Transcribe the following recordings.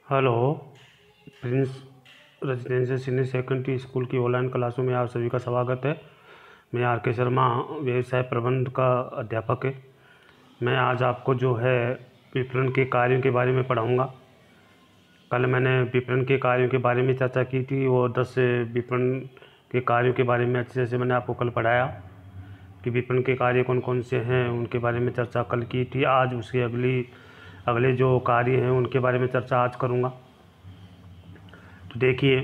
Hello. Prince residential senior secondary school की online क्लासों में आप सभी का स्वागत है। मैं आर के शर्मा व्यवसाय प्रबंध का अध्यापक है। मैं आज आपको जो है विपणन के कार्यों के बारे में पढ़ाऊंगा। कल मैंने विपणन के कार्यों के बारे में चर्चा की थी और 10 विपणन के कार्यों के बारे में अच्छे से मैंने आपको कल पढ़ाया कि विपणन के कार्य कौन कौन से हैं, उनके बारे में चर्चा कल की थी। आज उसके अगले जो कार्य हैं उनके बारे में चर्चा आज करूँगा। तो देखिए,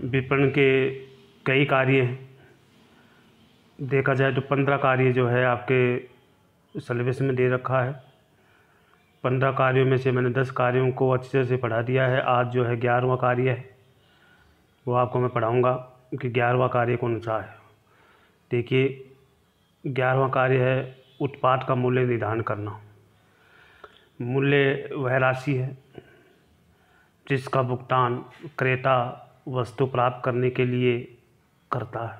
विपणन के कई कार्य हैं। देखा जाए तो 15 कार्य जो है आपके सिलेबस में दे रखा है। 15 कार्यों में से मैंने 10 कार्यों को अच्छे से पढ़ा दिया है। आज जो है 11वां कार्य है, वो आपको मैं पढ़ाऊँगा कि 11वां कार्य कौन सा है। देखिए, 11वां कार्य है उत्पाद का मूल्य निर्धारण करना। मूल्य वह राशि है जिसका भुगतान क्रेता वस्तु प्राप्त करने के लिए करता है।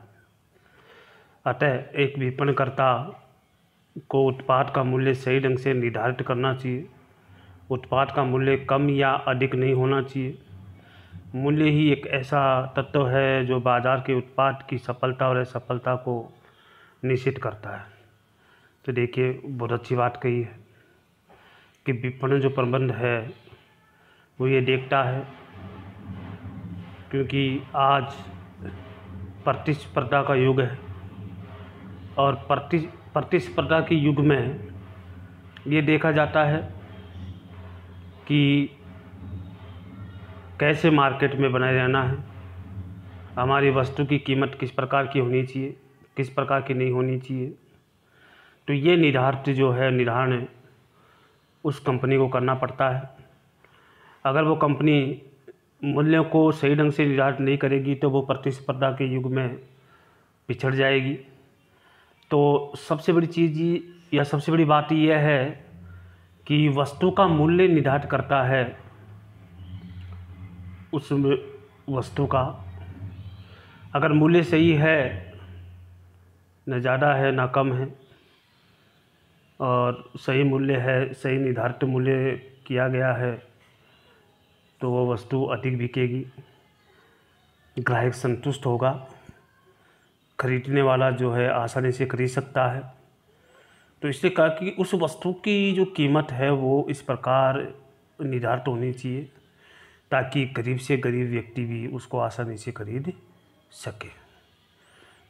अतः एक विपणनकर्ता को उत्पाद का मूल्य सही ढंग से निर्धारित करना चाहिए। उत्पाद का मूल्य कम या अधिक नहीं होना चाहिए। मूल्य ही एक ऐसा तत्व है जो बाजार के उत्पाद की सफलता और असफलता को निश्चित करता है। तो देखिए, बहुत अच्छी बात कही है कि विपणन जो प्रबंध है वो ये देखता है, क्योंकि आज प्रतिस्पर्धा का युग है और प्रतिस्पर्धा के युग में ये देखा जाता है कि कैसे मार्केट में बने रहना है, हमारी वस्तु की कीमत किस प्रकार की होनी चाहिए, किस प्रकार की नहीं होनी चाहिए। तो ये निर्धारण उस कंपनी को करना पड़ता है। अगर वो कंपनी मूल्यों को सही ढंग से निर्धारित नहीं करेगी तो वो प्रतिस्पर्धा के युग में पिछड़ जाएगी। तो सबसे बड़ी चीज़ या सबसे बड़ी बात यह है कि वस्तु का मूल्य निर्धारित करता है उस वस्तु का। अगर मूल्य सही है, न ज़्यादा है ना कम है, और सही मूल्य है, सही निर्धारित मूल्य किया गया है, तो वो वस्तु अधिक बिकेगी, ग्राहक संतुष्ट होगा, खरीदने वाला जो है आसानी से खरीद सकता है। तो इससे कहा कि उस वस्तु की जो कीमत है वो इस प्रकार निर्धारित होनी चाहिए ताकि गरीब से गरीब व्यक्ति भी उसको आसानी से खरीद सके।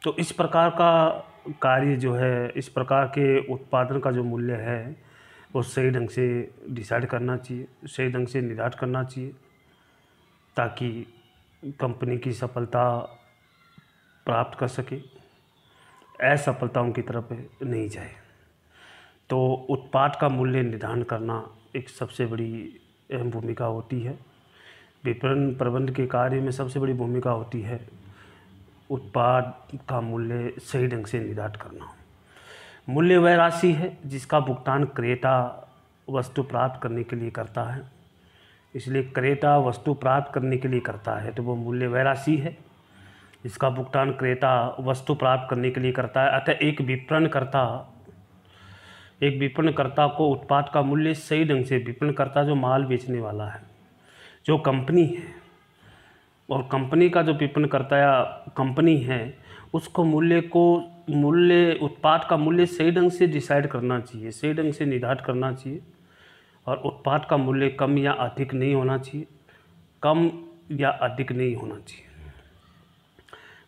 तो इस प्रकार का कार्य जो है, इस प्रकार के उत्पादन का जो मूल्य है वो सही ढंग से डिसाइड करना चाहिए, सही ढंग से निर्धारित करना चाहिए ताकि कंपनी की सफलता प्राप्त कर सके, असफलताओं की तरफ नहीं जाए। तो उत्पाद का मूल्य निर्धारण करना एक सबसे बड़ी अहम भूमिका होती है। विपणन प्रबंध के कार्य में सबसे बड़ी भूमिका होती है उत्पाद का मूल्य सही ढंग से निर्धारित करना। मूल्य वह राशि है जिसका भुगतान क्रेता वस्तु प्राप्त करने के लिए करता है। इसलिए क्रेता वस्तु प्राप्त करने के लिए करता है तो वो मूल्य वह राशि है इसका भुगतान क्रेता वस्तु प्राप्त करने के लिए करता है। अतः एक विपणनकर्ता को उत्पाद का मूल्य सही ढंग से, विपणनकर्ता जो माल बेचने वाला है, जो कंपनी है, और कंपनी का जो विपणनकर्ता या कंपनी है, उसको उत्पाद का मूल्य सही ढंग से डिसाइड करना चाहिए, सही ढंग से निर्धारित करना चाहिए। और उत्पाद का मूल्य कम या अधिक नहीं होना चाहिए, कम या अधिक नहीं होना चाहिए।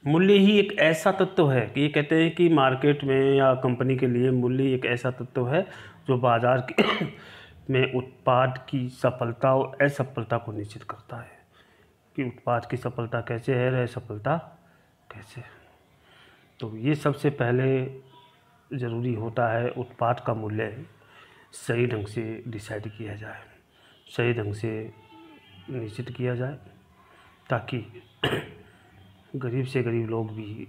मूल्य ही एक ऐसा तत्व है कि ये कहते हैं कि मार्केट में या कंपनी के लिए मूल्य एक ऐसा तत्व है जो बाजार के में उत्पाद की सफलता और असफलता को निश्चित करता है कि उत्पाद की सफलता कैसे है और असफलता कैसे है। तो ये सबसे पहले ज़रूरी होता है, उत्पाद का मूल्य सही ढंग से डिसाइड किया जाए, सही ढंग से निश्चित किया जाए ताकि गरीब से गरीब लोग भी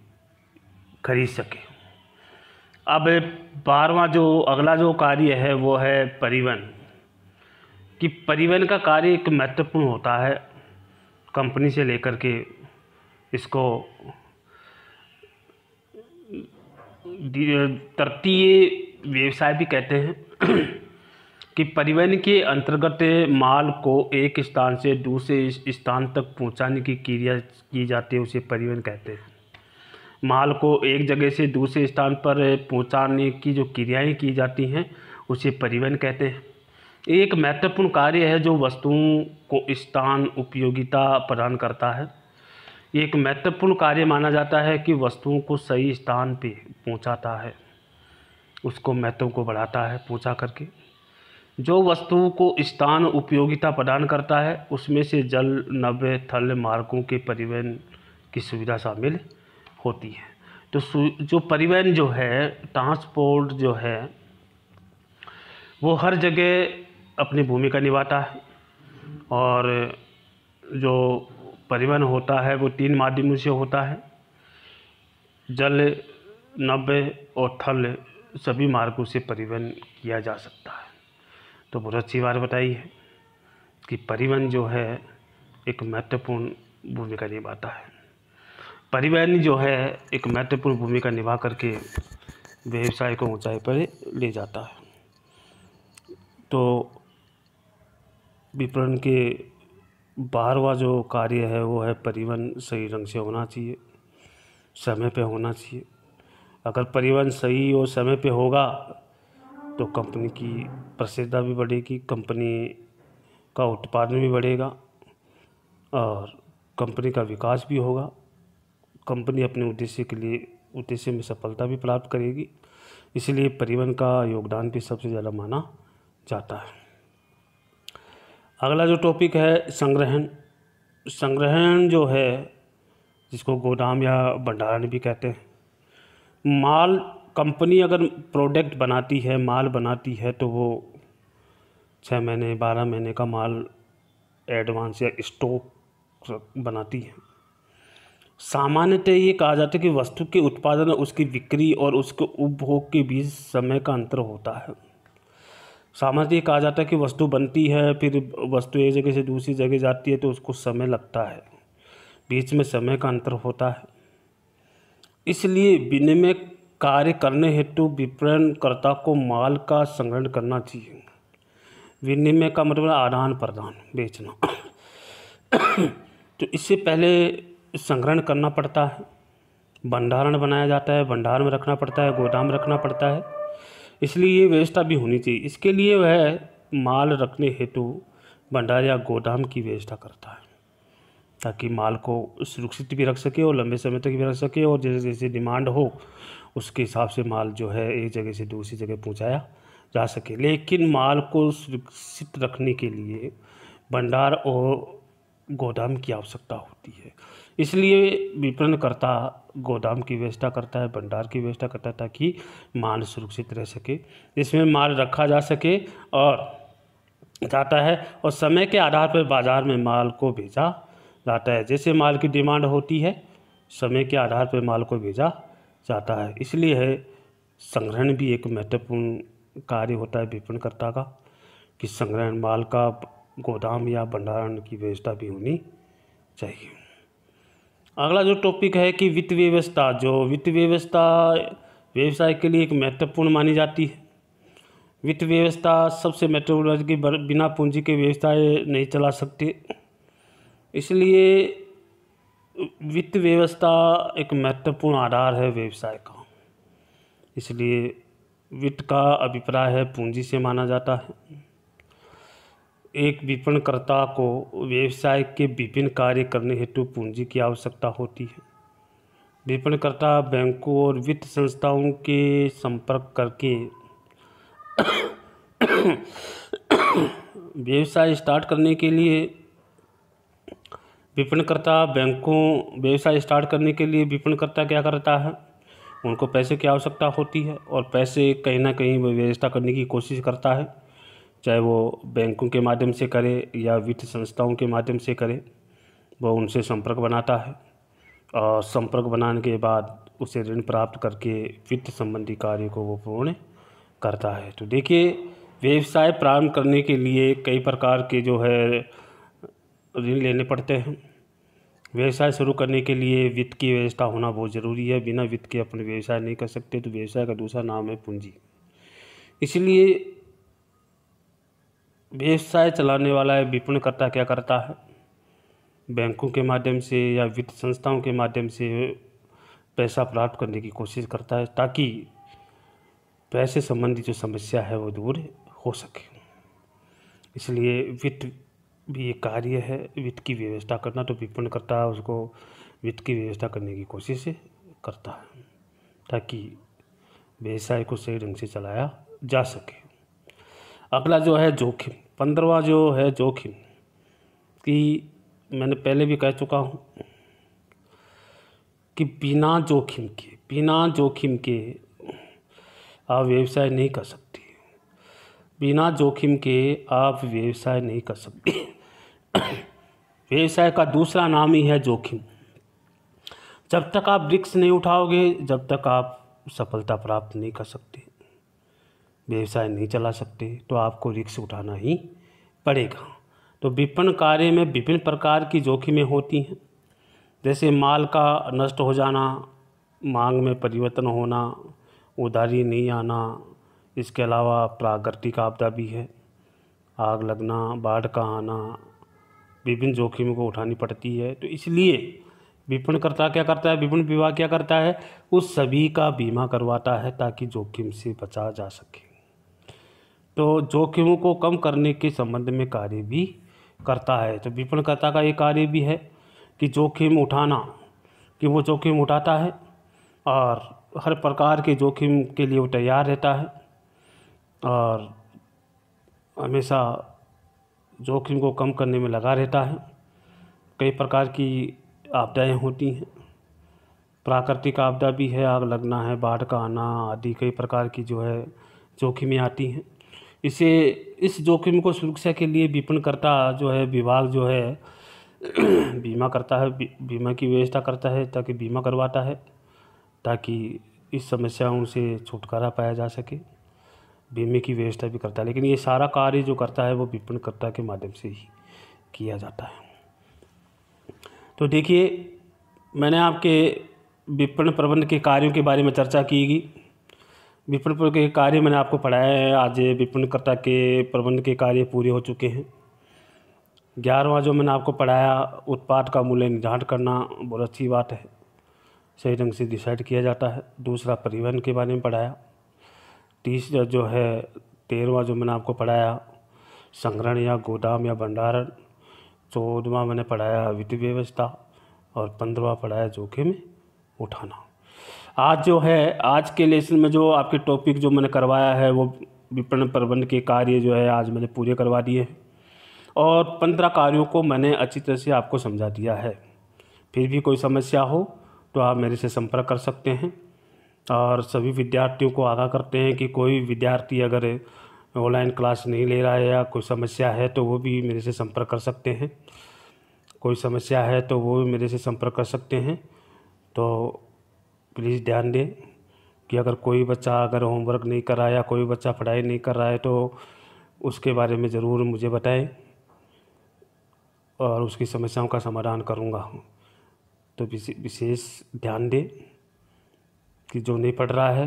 खरीद सकें। अब 12वां अगला जो कार्य है वो है परिवहन। कि परिवहन का कार्य एक महत्वपूर्ण होता है कंपनी से लेकर के इसको तृतीय व्यवसाय भी कहते हैं कि परिवहन के अंतर्गत माल को एक स्थान से दूसरे स्थान तक पहुंचाने की क्रिया की जाती है, उसे परिवहन कहते हैं। माल को एक जगह से दूसरे स्थान पर पहुंचाने की जो क्रियाएं की जाती हैं उसे परिवहन कहते हैं। एक महत्वपूर्ण कार्य है जो वस्तुओं को स्थान उपयोगिता प्रदान करता है। एक महत्वपूर्ण कार्य माना जाता है कि वस्तुओं को सही स्थान पे पहुंचाता है, उसको महत्व को बढ़ाता है पहुंचा करके। जो वस्तुओं को स्थान उपयोगिता प्रदान करता है उसमें से जल, नभ, थल मार्गों के परिवहन की सुविधा शामिल होती है। तो जो परिवहन जो है, ट्रांसपोर्ट जो है, वो हर जगह अपनी भूमिका निभाता है। और जो परिवहन होता है वो 3 माध्यमों से होता है, जल, नभ और थल, सभी मार्गों से परिवहन किया जा सकता है। तो बहुत अच्छी बात बताई है कि परिवहन जो है एक महत्वपूर्ण भूमिका निभाता है। परिवहन जो है एक महत्वपूर्ण भूमिका निभा करके व्यवसाय को ऊंचाई पर ले जाता है। तो विपणन के 12वां जो कार्य है वो है परिवहन सही ढंग से होना चाहिए, समय पे होना चाहिए। अगर परिवहन सही और समय पे होगा तो कंपनी की प्रसिद्धता भी बढ़ेगी, कंपनी का उत्पादन भी बढ़ेगा और कंपनी का विकास भी होगा। कंपनी अपने उद्देश्य में सफलता भी प्राप्त करेगी। इसलिए परिवहन का योगदान भी सबसे ज़्यादा माना जाता है। अगला जो टॉपिक है संग्रहण। संग्रहण जो है, जिसको गोदाम या भंडारण भी कहते हैं। माल, कंपनी अगर प्रोडक्ट बनाती है, माल बनाती है, तो वो 6 महीने 12 महीने का माल एडवांस या स्टॉक बनाती है। सामान्यतः ये कहा जाता है कि वस्तु के उत्पादन, उसकी बिक्री और उसके उपभोग के बीच समय का अंतर होता है। सामान्यतः ये कहा जाता है कि वस्तु बनती है, फिर वस्तु एक जगह से दूसरी जगह जाती है तो उसको समय लगता है, बीच में समय का अंतर होता है। इसलिए विनिमय कार्य करने हेतु विपणनकर्ता को माल का संग्रहण करना चाहिए। विनिमय का मतलब आदान प्रदान, बेचना। तो इससे पहले संग्रहण करना पड़ता है, भंडारण बनाया जाता है, भंडार में रखना पड़ता है, गोदाम रखना पड़ता है। इसलिए ये व्यवस्था भी होनी चाहिए। इसके लिए वह माल रखने हेतु भंडार या गोदाम की व्यवस्था करता है, ताकि माल को सुरक्षित भी रख सके और लंबे समय तक भी रख सके, और जैसे जैसे डिमांड हो उसके हिसाब से माल जो है एक जगह से दूसरी जगह पहुंचाया जा सके। लेकिन माल को सुरक्षित रखने के लिए भंडार और गोदाम की आवश्यकता होती है। इसलिए विपणनकर्ता गोदाम की व्यवस्था करता है, भंडार की व्यवस्था करता है, ताकि माल सुरक्षित रह सके, जिसमें माल रखा जा सके और जाता है, और समय के आधार पर बाज़ार में माल को भेजा जाता है। जैसे माल की डिमांड होती है, समय के आधार पर माल को भेजा जाता है। इसलिए है संग्रहण भी एक महत्वपूर्ण कार्य होता है विपणनकर्ता का, कि संग्रहण, माल का गोदाम या भंडारण की व्यवस्था भी होनी चाहिए। अगला जो टॉपिक है कि वित्त व्यवस्था। जो वित्त व्यवस्था व्यवसाय के लिए एक महत्वपूर्ण मानी जाती है। वित्त व्यवस्था सबसे महत्वपूर्ण है कि बिना पूंजी के व्यवसाय नहीं चला सकते। इसलिए वित्त व्यवस्था एक महत्वपूर्ण आधार है व्यवसाय का। इसलिए वित्त का अभिप्राय है पूंजी से माना जाता है। एक विपणनकर्ता को व्यवसाय के विभिन्न कार्य करने हेतु पूंजी की आवश्यकता होती है। विपणनकर्ता बैंकों और वित्त संस्थाओं के संपर्क करके व्यवसाय स्टार्ट करने के लिए विपणनकर्ता क्या करता है, उनको पैसे की आवश्यकता होती है, और पैसे कहीं ना कहीं वो व्यवस्था करने की कोशिश करता है, चाहे वो बैंकों के माध्यम से करे या वित्त संस्थाओं के माध्यम से करे। वह उनसे संपर्क बनाता है और संपर्क बनाने के बाद उसे ऋण प्राप्त करके वित्त संबंधी कार्य को वो पूर्ण करता है। तो देखिए, व्यवसाय प्रारंभ करने के लिए कई प्रकार के जो है ऋण लेने पड़ते हैं। व्यवसाय शुरू करने के लिए वित्त की व्यवस्था होना बहुत ज़रूरी है। बिना वित्त के अपने व्यवसाय नहीं कर सकते। तो व्यवसाय का दूसरा नाम है पूंजी। इसलिए व्यवसाय चलाने वाला है विपणनकर्ता क्या करता है, बैंकों के माध्यम से या वित्त संस्थाओं के माध्यम से पैसा प्राप्त करने की कोशिश करता है ताकि पैसे संबंधी जो समस्या है वो दूर हो सके। इसलिए वित्त भी एक कार्य है, वित्त की व्यवस्था करना, तो विपणनकर्ता उसको वित्त की व्यवस्था करने की कोशिश करता है ताकि व्यवसाय को सही ढंग से चलाया जा सके। अगला जो है जोखिम, 15वां जो है जोखिम, कि मैंने पहले भी कह चुका हूँ कि बिना जोखिम के आप व्यवसाय नहीं कर सकते। बिना जोखिम के आप व्यवसाय नहीं कर सकते। व्यवसाय का दूसरा नाम ही है जोखिम। जब तक आप रिस्क नहीं उठाओगे, जब तक आप सफलता प्राप्त नहीं कर सकते, व्यवसाय नहीं चला सकते, तो आपको रिस्क उठाना ही पड़ेगा। तो विपणन कार्य में विभिन्न प्रकार की जोखिमें होती हैं, जैसे माल का नष्ट हो जाना, मांग में परिवर्तन होना, उधारी नहीं आना, इसके अलावा प्राकृतिक आपदा भी है, आग लगना, बाढ़ का आना, विभिन्न जोखिमों को उठानी पड़ती है। तो इसलिए विपणनकर्ता क्या करता है, विपणन विभाग क्या करता है, उस सभी का बीमा करवाता है ताकि जोखिम से बचा जा सके। तो जोखिमों को कम करने के संबंध में कार्य भी करता है। तो विपणनकर्ता का ये कार्य भी है कि जोखिम उठाना, कि वो जोखिम उठाता है और हर प्रकार के जोखिम के लिए वो तैयार रहता है और हमेशा जोखिम को कम करने में लगा रहता है। कई प्रकार की आपदाएं होती हैं, प्राकृतिक आपदा भी है, आग लगना है, बाढ़ का आना आदि कई प्रकार की जो है जोखिमें आती हैं। इस जोखिम को सुरक्षा के लिए विपणनकर्ता जो है विभाग जो है बीमा करता है, बीमा की व्यवस्था करता है, ताकि बीमा करवाता है ताकि इस समस्याओं से छुटकारा पाया जा सके। बीमे की व्यवस्था भी करता है, लेकिन ये सारा कार्य जो करता है वो विपणनकर्ता के माध्यम से ही किया जाता है। तो देखिए, मैंने आपके विपणन प्रबंध के कार्यों के बारे में चर्चा की। विपणन के कार्य मैंने आपको पढ़ाया है। आज विपणनकर्ता के प्रबंध के कार्य पूरे हो चुके हैं। 11वां जो मैंने आपको पढ़ाया, उत्पाद का मूल्य निर्धारण करना, बहुत अच्छी बात है, सही ढंग से डिसाइड किया जाता है। दूसरा परिवहन के बारे में पढ़ाया। 30 जो है 13वां जो मैंने आपको पढ़ाया, संग्रहण या गोदाम या भंडारण। 14वां मैंने पढ़ाया वित्त व्यवस्था और 15वां पढ़ाया जोखिम उठाना। आज जो है, आज के लेसन में जो आपके टॉपिक जो मैंने करवाया है वो विपणन प्रबंध के कार्य जो है आज मैंने पूरे करवा दिए हैं और 15 कार्यों को मैंने अच्छी तरह से आपको समझा दिया है। फिर भी कोई समस्या हो तो आप मेरे से संपर्क कर सकते हैं और सभी विद्यार्थियों को आगाह करते हैं कि कोई विद्यार्थी अगर ऑनलाइन क्लास नहीं ले रहा है या कोई समस्या है तो वो भी मेरे से संपर्क कर सकते हैं। कोई समस्या है तो वो भी मेरे से संपर्क कर सकते हैं। तो प्लीज़ ध्यान दें कि अगर कोई बच्चा अगर होमवर्क नहीं कर रहा है या कोई बच्चा पढ़ाई नहीं कर रहा है तो उसके बारे में ज़रूर मुझे बताएं और उसकी समस्याओं का समाधान करूँगा। तो विशेष ध्यान दें कि जो नहीं पढ़ रहा है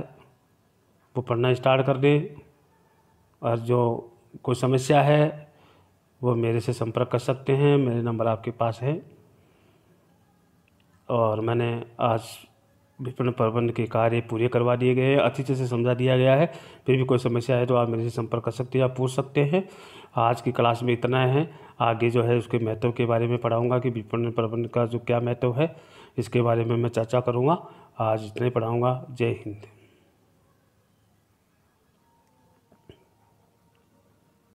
वो पढ़ना स्टार्ट कर दे और जो कोई समस्या है वो मेरे से संपर्क कर सकते हैं। मेरे नंबर आपके पास है और मैंने आज विपणन प्रबंध के कार्य पूरे करवा दिए गए हैं, अच्छी तरह से समझा दिया गया है। फिर भी कोई समस्या है तो आप मेरे से संपर्क कर सकते हैं, आप पूछ सकते हैं। आज की क्लास में इतना है। आगे जो है उसके महत्व के बारे में पढ़ाऊँगा कि विपणन प्रबंध का जो क्या महत्व है इसके बारे में मैं चर्चा करूँगा। आज इतना ही पढ़ाऊँगा। जय हिंद।